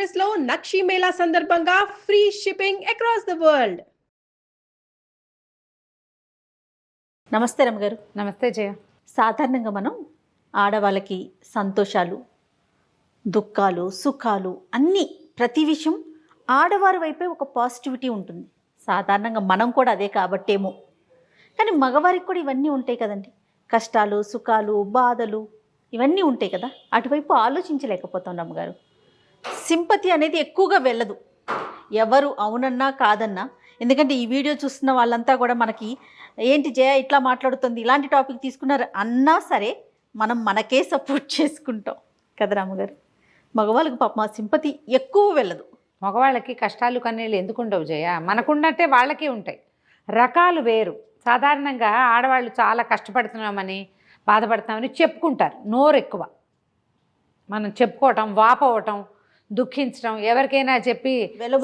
Paris లో నక్షి మేళా సందర్భంగా free shipping across the world. నమస్తే రమగారు. నమస్తే జయ. సాధారణంగా మనం ఆడవాళ్ళకి సంతోషాలు, దుఃఖాలు, సుఖాలు అన్నీ ప్రతి విషయం ఆడవారి వైపే ఒక పాజిటివిటీ ఉంటుంది. సాధారణంగా మనం కూడా అదే కాబట్టేమో, కానీ మగవారికి కూడా ఇవన్నీ ఉంటాయి కదండి. కష్టాలు, సుఖాలు, బాధలు ఇవన్నీ ఉంటాయి కదా. అటువైపు ఆలోచించలేకపోతాం రమ్మగారు. సింపతి అనేది ఎక్కువగా వెళ్ళదు, ఎవరు అవునన్నా కాదన్నా. ఎందుకంటే ఈ వీడియో చూస్తున్న వాళ్ళంతా కూడా మనకి ఏంటి జయ ఇట్లా మాట్లాడుతుంది, ఇలాంటి టాపిక్ తీసుకున్నారు అన్నా సరే మనం మనకే సపోర్ట్ చేసుకుంటాం కదా రామగారు. మగవాళ్ళకి పాపం సింపతి ఎక్కువ వెళ్ళదు. మగవాళ్ళకి కష్టాలు కన్నీళ్ళు ఎందుకు ఉండవు జయ? మనకున్నట్టే వాళ్ళకి ఉంటాయి, రకాలు వేరు. సాధారణంగా ఆడవాళ్ళు చాలా కష్టపడుతున్నామని బాధపడుతున్నామని చెప్పుకుంటారు, నోరు ఎక్కువ. మనం చెప్పుకోవటం, వాపోవటం, దుఃఖించడం, ఎవరికైనా చెప్పి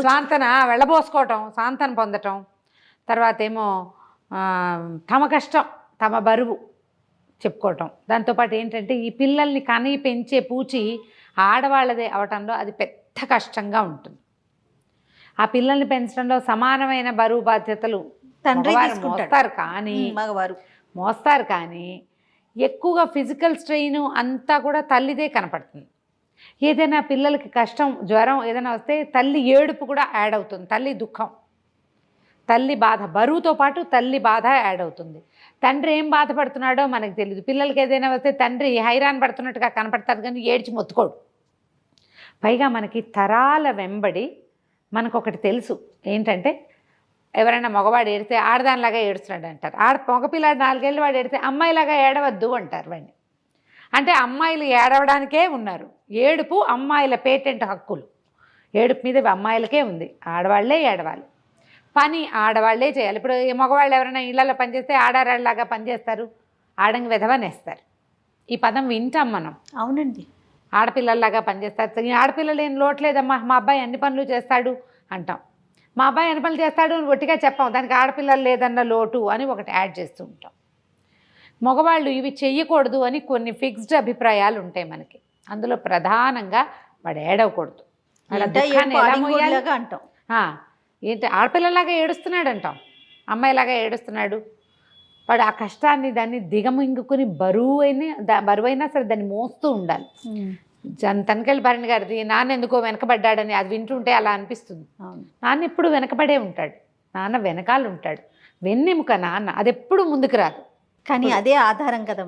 సాంతన వెళ్ళబోసుకోవటం, సాంతన పొందటం, తర్వాత ఏమో తమ కష్టం తమ బరువు చెప్పుకోవటం. దాంతోపాటు ఏంటంటే ఈ పిల్లల్ని కని పెంచే పూచి ఆడవాళ్ళదే అవటంలో అది పెద్ద కష్టంగా ఉంటుంది. ఆ పిల్లల్ని పెంచడంలో సమానమైన బరువు బాధ్యతలు తండ్రి మోస్తారు, కానీ మగవారు మోస్తారు కానీ ఎక్కువగా ఫిజికల్ స్ట్రెయిన్ అంతా కూడా తల్లిదే కనపడుతుంది. ఏదైనా పిల్లలకి కష్టం, జ్వరం ఏదైనా వస్తే తల్లి ఏడుపు కూడా యాడ్ అవుతుంది, తల్లి దుఃఖం, తల్లి బాధ, బరువుతో పాటు తల్లి బాధ యాడ్ అవుతుంది. తండ్రి ఏం బాధపడుతున్నాడో మనకు తెలియదు. పిల్లలకి ఏదైనా వస్తే తండ్రి హైరాన్ పడుతున్నట్టుగా కనపడతాడు కానీ ఏడ్చి మొత్తుకోడు. పైగా మనకి తరాల వెంబడి మనకొకటి తెలుసు ఏంటంటే, ఎవరైనా మగవాడు ఏడితే ఆడదానిలాగా ఏడుస్తున్నాడు అంటారు. మగపిల్లాడు 4 ఏళ్ళు వాడు ఏడితే అమ్మాయిలాగా ఏడవద్దు అంటారు వాడిని. అంటే అమ్మాయిలు ఏడవడానికే ఉన్నారు. ఏడుపు అమ్మాయిల పేటెంట్ హక్కులు, ఏడుపు మీద అమ్మాయిలకే ఉంది. ఆడవాళ్లే ఏడవాలి, పని ఆడవాళ్లే చేయాలి. ఇప్పుడు మగవాళ్ళు ఎవరైనా ఇళ్లలో పనిచేస్తే ఆడారాళ్ళలాగా పనిచేస్తారు, ఆడంగి వెధవనేస్తారు. ఈ పదం వింటాం మనం. అవునండి, ఆడపిల్లల్లాగా పనిచేస్తారు. ఆడపిల్లలు ఏం లోట్లేదమ్మా, మా అబ్బాయి అన్ని పనులు చేస్తాడు అంటాం. మా అబ్బాయి అన్ని పనులు చేస్తాడు అని గట్టిగా చెప్పాం, దానికి ఆడపిల్లలు లేదన్న లోటు అని ఒకటి యాడ్ చేస్తూ ఉంటాం. మగవాళ్ళు ఇవి చెయ్యకూడదు అని కొన్ని ఫిక్స్డ్ అభిప్రాయాలు ఉంటాయి మనకి. అందులో ప్రధానంగా వాడు ఏడవకూడదు, అంటాం. ఏంటి ఆడపిల్లలాగా ఏడుస్తున్నాడు అంటాం, అమ్మాయిలాగా ఏడుస్తున్నాడు. వాడు ఆ కష్టాన్ని దాన్ని దిగమింగుకుని బరువైనా సరే దాన్ని మోస్తూ ఉండాలి. తనకెళ్ళి భరణి గారిది నాన్న ఎందుకో వెనకబడ్డాడని అది వింటుంటే అలా అనిపిస్తుంది. నాన్న ఎప్పుడు వెనకబడే ఉంటాడు, నాన్న వెనకాల ఉంటాడు, వెన్నెముక నాన్న, అది ఎప్పుడు ముందుకు రాదు. కానీ అదే ఆధారం కదా,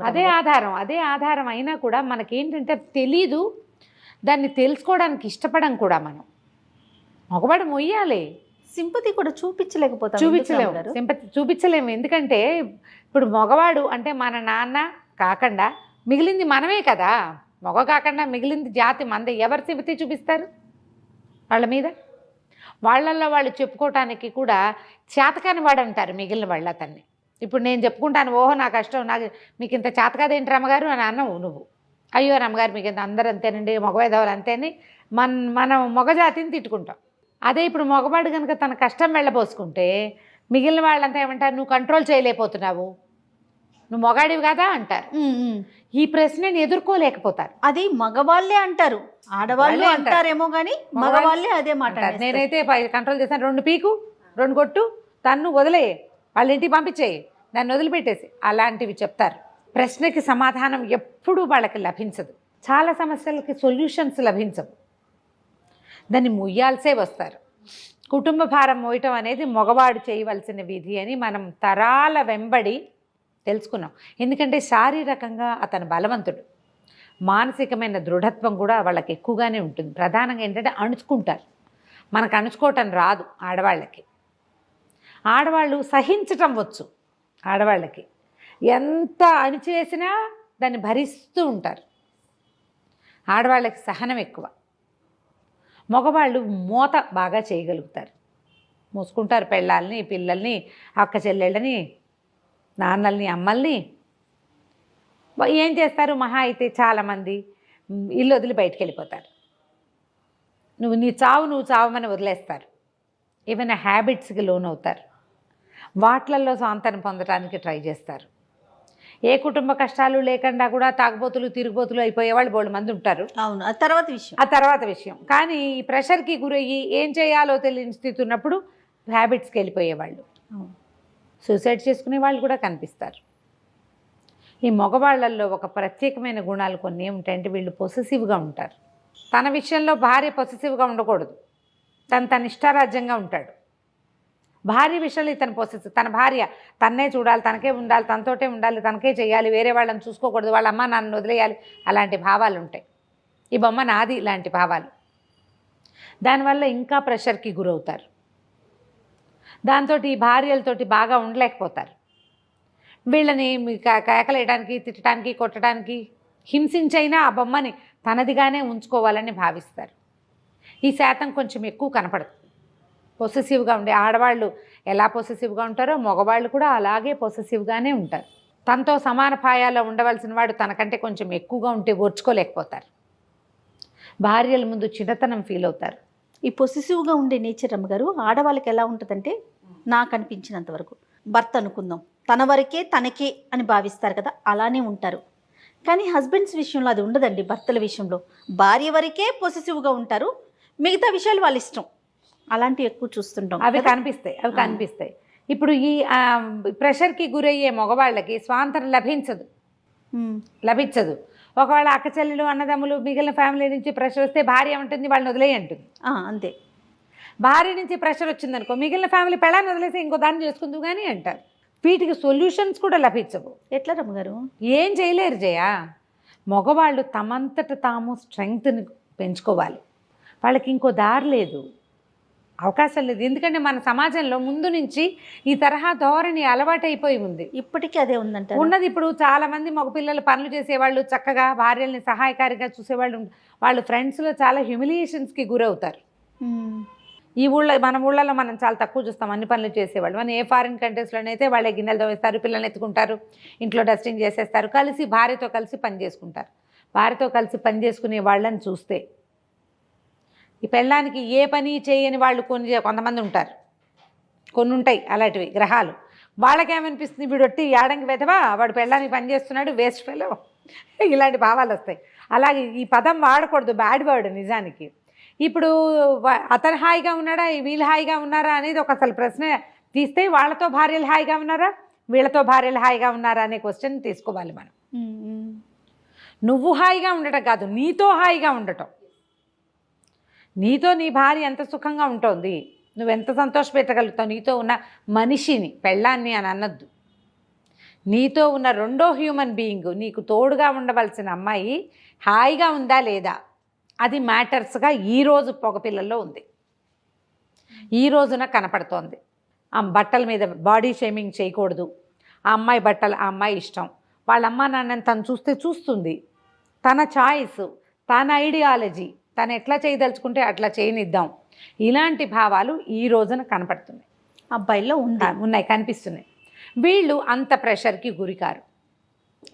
అదే ఆధారం అయినా కూడా మనకేంటంటే తెలీదు, దాన్ని తెలుసుకోవడానికి ఇష్టపడం కూడా. మనం మగవాడు మొయ్యాలి, సింపతి కూడా చూపించలేము. సింపతి చూపించలేము. ఎందుకంటే ఇప్పుడు మగవాడు అంటే మన నాన్న కాకుండా మిగిలింది మనమే కదా. మగ కాకుండా మిగిలింది జాతి మందే. ఎవరు సింపతి చూపిస్తారు వాళ్ళ మీద? వాళ్ళల్లో వాళ్ళు చెప్పుకోవటానికి కూడా చేతకాని వాడు అంటారు మిగిలిన వాళ్ళు అతన్ని. ఇప్పుడు నేను చెప్పుకుంటాను, ఓహో నా కష్టం, నాకు మీకు ఇంత చేతకాదేంటి రమ్మగారు అని అన్నావు నువ్వు. అయ్యో రమ్మగారు మీకు ఇంత అందరూ అంతేనండి, మగవేదవాళ్ళు అంతేని మనం మగజాతిని తిట్టుకుంటాం. అదే ఇప్పుడు మగవాడు కనుక తన కష్టం వెళ్ళబోసుకుంటే మిగిలిన వాళ్ళంతా ఏమంటారు, నువ్వు కంట్రోల్ చేయలేకపోతున్నావు, నువ్వు మొగాడివి కదా అంటారు. ఈ ప్రశ్నని ఎదుర్కోలేకపోతారు. అది మగవాళ్ళే అంటారు, ఆడవాళ్ళు అంటారేమో కానీ మగవాళ్ళే అదే మాట. నేనైతే కంట్రోల్ చేస్తాను, 2 పీకు 2 కొట్టు, తన్ను వదిలేయి, వాళ్ళ ఇంటికి పంపించేయి, దాన్ని వదిలిపెట్టేసి, అలాంటివి చెప్తారు. ప్రశ్నకి సమాధానం ఎప్పుడూ వాళ్ళకి లభించదు. చాలా సమస్యలకి సొల్యూషన్స్ లభించవు, దాన్ని ముయ్యాల్సే వస్తారు. కుటుంబ భారం మోయటం అనేది మగవాడు చేయవలసిన విధి అని మనం తరాల వెంబడి తెలుసుకున్నాం. ఎందుకంటే శారీరకంగా అతను బలవంతుడు, మానసికమైన దృఢత్వం కూడా వాళ్ళకి ఎక్కువగానే ఉంటుంది. ప్రధానంగా ఏంటంటే అణుచుకుంటారు. మనకు అణుచుకోవటం రాదు ఆడవాళ్ళకి. ఆడవాళ్ళు సహించటం వచ్చు, ఆడవాళ్ళకి ఎంత అణిచివేసినా దాన్ని భరిస్తూ ఉంటారు. ఆడవాళ్ళకి సహనం ఎక్కువ. మగవాళ్ళు మూత బాగా చేయగలుగుతారు, మూసుకుంటారు. పెళ్ళాలని, పిల్లల్ని, అక్క చెల్లెళ్ళని, నాన్నల్ని, అమ్మల్ని. ఏం చేస్తారు, మహా అయితే చాలామంది ఇల్లు వదిలి బయటికి వెళ్ళిపోతారు. నువ్వు చావమని వదిలేస్తారు. ఏమైనా హ్యాబిట్స్కి లోన్ అవుతారు, వాట్లల్లో సాంతన పొందడానికి ట్రై చేస్తారు. ఏ కుటుంబ కష్టాలు లేకుండా కూడా తాగుబోతులు తిరుగుబోతులు అయిపోయే వాళ్ళు బోళ్ళు మంది ఉంటారు. అవును, అది తర్వాత విషయం. ఆ తర్వాత విషయం. కానీ ఈ ప్రెషర్కి గురయ్యి ఏం చేయాలో తెలియని స్థితి ఉన్నప్పుడు హ్యాబిట్స్కి వెళ్ళిపోయేవాళ్ళు, సూసైడ్ చేసుకునే వాళ్ళు కూడా కనిపిస్తారు. ఈ మగవాళ్ళల్లో ఒక ప్రత్యేకమైన గుణాలు కొన్ని ఏమిటంటే వీళ్ళు పొసెసివ్గా ఉంటారు. తన విషయంలో భార్య పొసెసివ్గా ఉండకూడదు, తన ఇష్టారాజ్యంగా ఉంటాడు. భార్య విషయంలో ఇతను పొసెసివ్, తన భార్య తన్నే చూడాలి, తనకే ఉండాలి, తనతోటే ఉండాలి, తనకే చేయాలి, వేరే వాళ్ళని చూసుకోకూడదు, వాళ్ళ అమ్మ నాన్నని వదిలేయాలి, అలాంటి భావాలు ఉంటాయి. ఈ బొమ్మ నాది ఇలాంటి భావాలు. దానివల్ల ఇంకా ప్రెషర్కి గురవుతారు. దాంతో ఈ భార్యలతోటి బాగా ఉండలేకపోతారు. వీళ్ళని కేకలేయడానికి, తిట్టడానికి, కొట్టడానికి, హింసించైనా ఆ బొమ్మని తనదిగానే ఉంచుకోవాలని భావిస్తారు. ఈ శాతం కొంచెం ఎక్కువ కనపడుతుంది. పొసెసివ్గా ఉండే ఆడవాళ్ళు ఎలా పొసెసివ్గా ఉంటారో మగవాళ్ళు కూడా అలాగే పొసెసివ్గానే ఉంటారు. తనతో సమాన పాయాల్లో ఉండవలసిన వాడు తనకంటే కొంచెం ఎక్కువగా ఉంటే ఓర్చుకోలేకపోతారు. భార్యల ముందు చిన్నతనం ఫీల్ అవుతారు. ఈ పొసెసివ్గా ఉండే నేచర్ అమ్మగారు ఆడవాళ్ళకి ఎలా ఉంటుందంటే, నాకు అనిపించినంత వరకు, భర్త అనుకుందాం తన వరకే తనకే అని భావిస్తారు కదా, అలానే ఉంటారు. కానీ హస్బెండ్స్ విషయంలో అది ఉండదండి. భర్తల విషయంలో భార్య వరకే పొసెసివ్గా ఉంటారు, మిగతా విషయాలు వాళ్ళ ఇష్టం. అలాంటివి ఎక్కువ చూస్తుంటాం. అవి కనిపిస్తాయి. ఇప్పుడు ఈ ప్రెషర్కి గురయ్యే మగవాళ్ళకి స్వాతంత్రం లభించదు. ఒకవేళ అక్క చెల్లెలు, అన్నదమ్ములు, మిగిలిన ఫ్యామిలీ నుంచి ప్రెషర్ వస్తే భార్య ఉంటుంది వాళ్ళని వదిలేయి అంటుంది. అంతే. భార్య నుంచి ప్రెషర్ వచ్చిందనుకో మిగిలిన ఫ్యామిలీ పెళ్ళాన్ని వదిలేసి ఇంకో దాన్ని చేసుకుందు కానీ అంటారు. వీటికి సొల్యూషన్స్ కూడా లభించవు. ఎట్లా రమ్మగారు? ఏం చేయలేరు జయ. మగవాళ్ళు తమంతట తాము స్ట్రెంగ్త్ని పెంచుకోవాలి. వాళ్ళకి ఇంకో దారి లేదు, అవకాశం లేదు. ఎందుకంటే మన సమాజంలో ముందు నుంచి ఈ తరహా ధోరణి అలవాటైపోయి ఉంది. ఇప్పటికీ అదే ఉందంట ఉన్నది. ఇప్పుడు చాలామంది మగపిల్లలు పనులు చేసేవాళ్ళు, చక్కగా భార్యల్ని సహాయకారిగా చూసేవాళ్ళు, వాళ్ళు ఫ్రెండ్స్లో చాలా హ్యూమిలియేషన్స్కి గురవుతారు. ఈ మన ఊళ్ళలో మనం చాలా తక్కువ చూస్తాం అన్ని పనులు చేసేవాళ్ళు. మనం ఏ ఫారిన్ కంట్రీస్లోనైతే వాళ్ళే గిన్నెలు తోవేస్తారు, పిల్లల్ని ఎత్తుకుంటారు, ఇంట్లో డస్టింగ్ చేసేస్తారు, కలిసి భార్యతో కలిసి పని చేసుకుంటారు. భార్యతో కలిసి పని చేసుకునే వాళ్ళని చూస్తే ఈ పెళ్ళానికి ఏ పని చేయని వాళ్ళు కొంతమంది ఉంటారు. కొన్ని ఉంటాయి అలాంటివి గ్రహాలు. వాళ్ళకేమనిపిస్తుంది, వీడొట్టి యాడంగి వెధవా, వాడు పెళ్ళానికి పని చేస్తున్నాడు, వేస్ట్ ఫెలో, ఇలాంటి భావాలు వస్తాయి. అలాగే ఈ పదం వాడకూడదు, బ్యాడ్ వర్డ్ నిజానికి. ఇప్పుడు అతను హాయిగా ఉన్నాడా, వీళ్ళు హాయిగా ఉన్నారా అనేది ఒక అసలు ప్రశ్న తీస్తే, వాళ్ళతో భార్యలు హాయిగా ఉన్నారా, వీళ్ళతో భార్యలు హాయిగా ఉన్నారా అనే క్వశ్చన్ తీసుకోవాలి మనం. నువ్వు హాయిగా ఉండటం కాదు, నీతో హాయిగా ఉండటం. నీతో నీ భార్య ఎంత సుఖంగా ఉంటుంది, నువ్వెంత సంతోషపెట్టగలుగుతావు, నీతో ఉన్న మనిషిని, పెళ్ళాన్ని అని అనద్దు. నీతో ఉన్న రెండో హ్యూమన్ బీయింగ్, నీకు తోడుగా ఉండవలసిన అమ్మాయి హాయిగా ఉందా లేదా, అది మ్యాటర్స్గా ఈరోజు పొగపిల్లల్లో ఉంది, ఈ రోజున కనపడుతోంది. ఆ బట్టల మీద బాడీ షేమింగ్ చేయకూడదు, ఆ అమ్మాయి బట్టలు ఆ అమ్మాయి ఇష్టం, వాళ్ళ అమ్మా నాన్నని తను చూస్తుంది, తన చాయిస్, తన ఐడియాలజీ, తను ఎట్లా చేయదలుచుకుంటే అట్లా చేయనిద్దాం, ఇలాంటి భావాలు ఈ రోజున కనపడుతున్నాయి. అబ్బాయిల్లో ఉన్నాయి, కనిపిస్తున్నాయి. వీళ్ళు అంత ప్రెషర్కి గురికారు.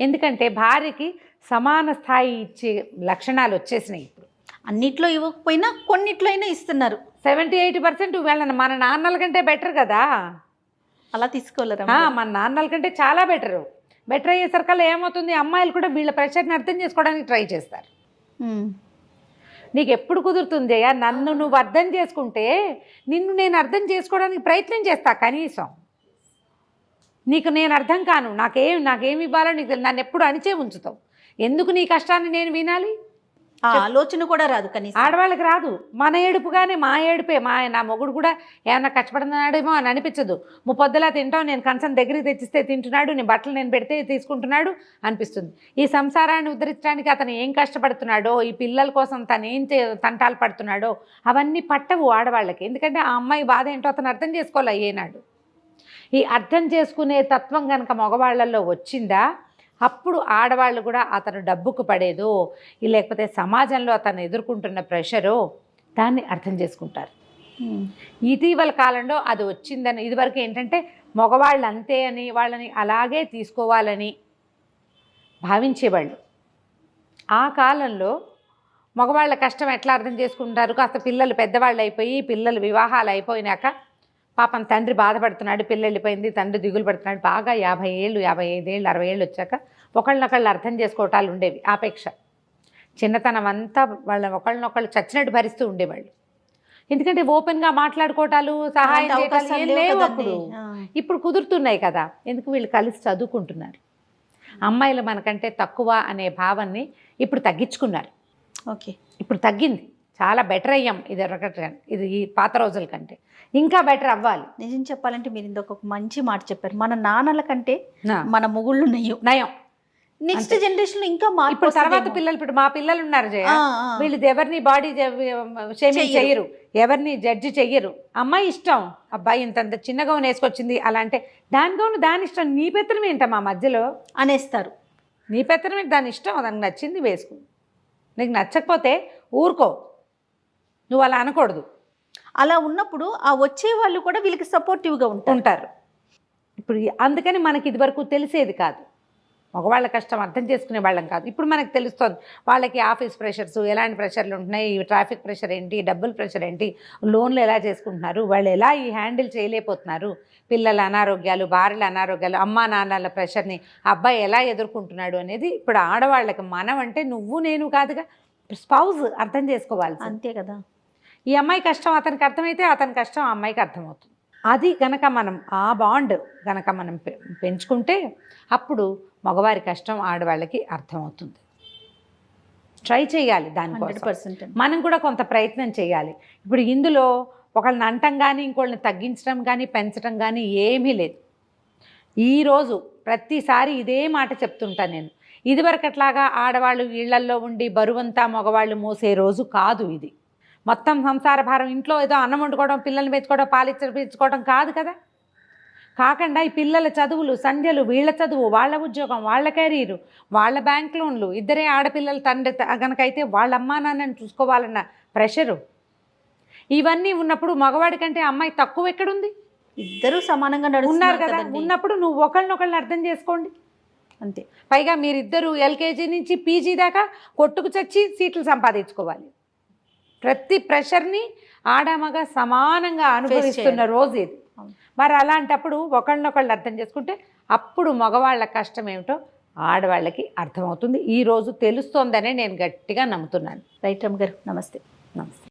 ఎందుకంటే భార్యకి సమాన స్థాయి ఇచ్చే లక్షణాలు వచ్చేసినాయి. ఇప్పుడు అన్నిట్లో ఇవ్వకపోయినా కొన్నిట్లో అయినా ఇస్తున్నారు. 70-80% వీళ్ళని మన నాన్నల కంటే బెటర్ కదా, అలా తీసుకోలేరు. మన నాన్నల కంటే చాలా బెటర్ అయ్యేసరికల్లా ఏమవుతుంది, అమ్మాయిలు కూడా వీళ్ళ ప్రెషర్ని అర్థం చేసుకోవడానికి ట్రై చేస్తారు. నీకు ఎప్పుడు కుదురుతుంది అయ్యా, నన్ను నువ్వు అర్థం చేసుకుంటే నిన్ను నేను అర్థం చేసుకోవడానికి ప్రయత్నం చేస్తా, కనీసం నీకు నేను అర్థం కాను, నాకేమి ఇవ్వాలో నీకు, నన్ను ఎప్పుడు అణిచే ఉంచుతావు, ఎందుకు నీ కష్టాన్ని నేను వినాలి, ఆలోచన కూడా రాదు. కనీసం ఆడవాళ్ళకి రాదు. మన ఏడుపుగానే మా ఏడుపే, నా మొగుడు కూడా ఏమన్నా కష్టపడుతున్నాడేమో అని అనిపించదు. ముప్పొద్దులా తింటాం, నేను కంచం దగ్గరికి తెచ్చిస్తే తింటున్నాడు, నేను బట్టలు నేను పెడితే తీసుకుంటున్నాడు అనిపిస్తుంది. ఈ సంసారాన్ని ఉద్ధరించడానికి అతను ఏం కష్టపడుతున్నాడో, ఈ పిల్లల కోసం తను ఏం తంటాలు పడుతున్నాడో అవన్నీ పట్టవు ఆడవాళ్ళకి. ఎందుకంటే ఆ అమ్మాయి బాధ ఏంటో అతను అర్థం చేసుకోవాలి ఏనాడు. ఈ అర్థం చేసుకునే తత్వం కనుక మగవాళ్ళల్లో వచ్చిందా, అప్పుడు ఆడవాళ్ళు కూడా అతను డబ్బుకు పడేదో, లేకపోతే సమాజంలో అతను ఎదుర్కొంటున్న ప్రెషరో దాన్ని అర్థం చేసుకుంటారు. ఇటీవల కాలంలో అది వచ్చిందని, ఇదివరకు ఏంటంటే మగవాళ్ళు అంతే అని వాళ్ళని అలాగే తీసుకోవాలని భావించేవాళ్ళు. ఆ కాలంలో మగవాళ్ళ కష్టం ఎట్లా అర్థం చేసుకుంటారు, కాస్త పిల్లలు పెద్దవాళ్ళు అయిపోయి, పిల్లలు వివాహాలు అయిపోయినాక పాపం తండ్రి బాధపడుతున్నాడు, పిల్ల వెళ్ళిపోయింది, తండ్రి దిగులు పడుతున్నాడు. బాగా 50 ఏళ్ళు 55 ఏళ్ళు 60 ఏళ్ళు వచ్చాక ఒకళ్ళనొకళ్ళు అర్థం చేసుకోవటాలు ఉండేవి. ఆపేక్ష చిన్నతనం అంతా వాళ్ళ ఒకళ్ళనొకళ్ళు చచ్చినట్టు భరిస్తూ ఉండేవాళ్ళు. ఎందుకంటే ఓపెన్గా మాట్లాడుకోవటాలు, సహాయం చేయటాలు ఏం లేవు అప్పుడు. ఇప్పుడు కుదురుతున్నాయి కదా, ఎందుకు వీళ్ళు కలిసి చదువుకుంటున్నారు. అమ్మాయిలు మనకంటే తక్కువ అనే భావాన్ని ఇప్పుడు తగ్గించుకున్నారు. ఓకే, ఇప్పుడు తగ్గింది, చాలా బెటర్ అయ్యాం. ఇది ఈ పాత రోజుల కంటే ఇంకా బెటర్ అవ్వాలి. నిజం చెప్పాలంటే మీరు ఇంకొక మంచి మాట చెప్పారు. మన నాన్నల కంటే మన మొగుళ్ళు నయం. నెక్స్ట్ జనరేషన్ లో ఇంకా ఇప్పుడు తర్వాత పిల్లలు, ఇప్పుడు మా పిల్లలు ఉన్నారు జయ, వీళ్ళు ఎవరిని బాడీ షేమింగ్ చెయ్యరు, ఎవరిని జడ్జి చెయ్యరు. అమ్మాయి ఇష్టం, అబ్బాయి ఇంత చిన్న గౌన్ వేసుకొచ్చింది అలా అంటే దాని గౌన్ దాని ఇష్టం, నీ పెత్తనం ఏంటమ్మా మధ్యలో అనేస్తారు. నీ పెత్తనం ఏంటి, దాని ఇష్టం, దానికి నచ్చింది వేసుకో. నీకు నచ్చకపోతే ఊరుకో, నువ్వు అలా అనకూడదు. అలా ఉన్నప్పుడు ఆ వచ్చే వాళ్ళు కూడా వీళ్ళకి సపోర్టివ్గా ఉంటారు. ఇప్పుడు అందుకని మనకి ఇదివరకు తెలిసేది కాదు, మగవాళ్ళ కష్టం అర్థం చేసుకునే వాళ్ళం కాదు. ఇప్పుడు మనకు తెలుస్తుంది వాళ్ళకి ఆఫీస్ ప్రెషర్స్ ఎలాంటి ప్రెషర్లు ఉంటున్నాయి, ట్రాఫిక్ ప్రెషర్ ఏంటి, డబ్బుల ప్రెషర్ ఏంటి, లోన్లు ఎలా చేసుకుంటున్నారు, వాళ్ళు ఎలా ఈ హ్యాండిల్ చేయలేకపోతున్నారు, పిల్లల అనారోగ్యాలు, భార్యల అనారోగ్యాలు, అమ్మా నాన్నల ప్రెషర్ని అబ్బాయి ఎలా ఎదుర్కొంటున్నాడు అనేది ఇప్పుడు ఆడవాళ్ళకి మనం అంటే నువ్వు నేను కాదుగా, స్పౌజ్ అర్థం చేసుకోవాలి. అంతే కదా. ఈ అమ్మాయి కష్టం అతనికి అర్థమైతే అతని కష్టం ఆ అమ్మాయికి అర్థమవుతుంది. అది గనక మనం ఆ బాండ్ గనక మనం పెంచుకుంటే అప్పుడు మగవారి కష్టం ఆడవాళ్ళకి అర్థమవుతుంది. ట్రై చేయాలి, దానికోసం 100% మనం కూడా కొంత ప్రయత్నం చేయాలి. ఇప్పుడు ఇందులో ఒకళ్ళని అంటం కానీ ఇంకోళ్ళని తగ్గించడం కానీ పెంచడం కానీ ఏమీ లేదు. ఈరోజు ప్రతిసారి ఇదే మాట చెప్తుంటాను నేను, ఇదివరకట్లాగా ఆడవాళ్ళు ఇళ్లల్లో ఉండి బరువంతా మగవాళ్ళు మోసే రోజు కాదు ఇది. మొత్తం సంసార భారం ఇంట్లో ఏదో అన్నం వండుకోవడం, పిల్లల్ని పెంచుకోవడం, పాలించుకోవడం కాదు కదా. కాకుండా ఈ పిల్లల చదువులు, సంధ్యలు, వీళ్ళ చదువు, వాళ్ళ ఉద్యోగం, వాళ్ళ కెరీరు, వాళ్ళ బ్యాంక్ లోన్లు, ఇద్దరే ఆడపిల్లల తండ్రి గనకైతే వాళ్ళ అమ్మా నాన్నని చూసుకోవాలన్న ప్రెషరు, ఇవన్నీ ఉన్నప్పుడు మగవాడి కంటే అమ్మాయి తక్కువ ఎక్కడుంది? ఇద్దరు సమానంగా ఉన్నారు కదా. ఉన్నప్పుడు నువ్వు ఒకళ్ళనొకళ్ళని అర్థం చేసుకోండి. అంతే. పైగా మీరిద్దరూ ఎల్కేజీ నుంచి పీజీ దాకా కొట్టుకు చచ్చి సీట్లు సంపాదించుకోవాలి. ప్రతి ప్రెషర్ని ఆడమగ సమానంగా అనుభవిస్తున్న రోజు ఇది. మరి అలాంటప్పుడు ఒకళ్ళనొకళ్ళు అర్థం చేసుకుంటే అప్పుడు మగవాళ్ళ కష్టం ఏమిటో ఆడవాళ్ళకి అర్థమవుతుంది. ఈరోజు తెలుస్తోందనే నేను గట్టిగా నమ్ముతున్నాను. రైట్ రమ్మ గారు, నమస్తే. నమస్తే.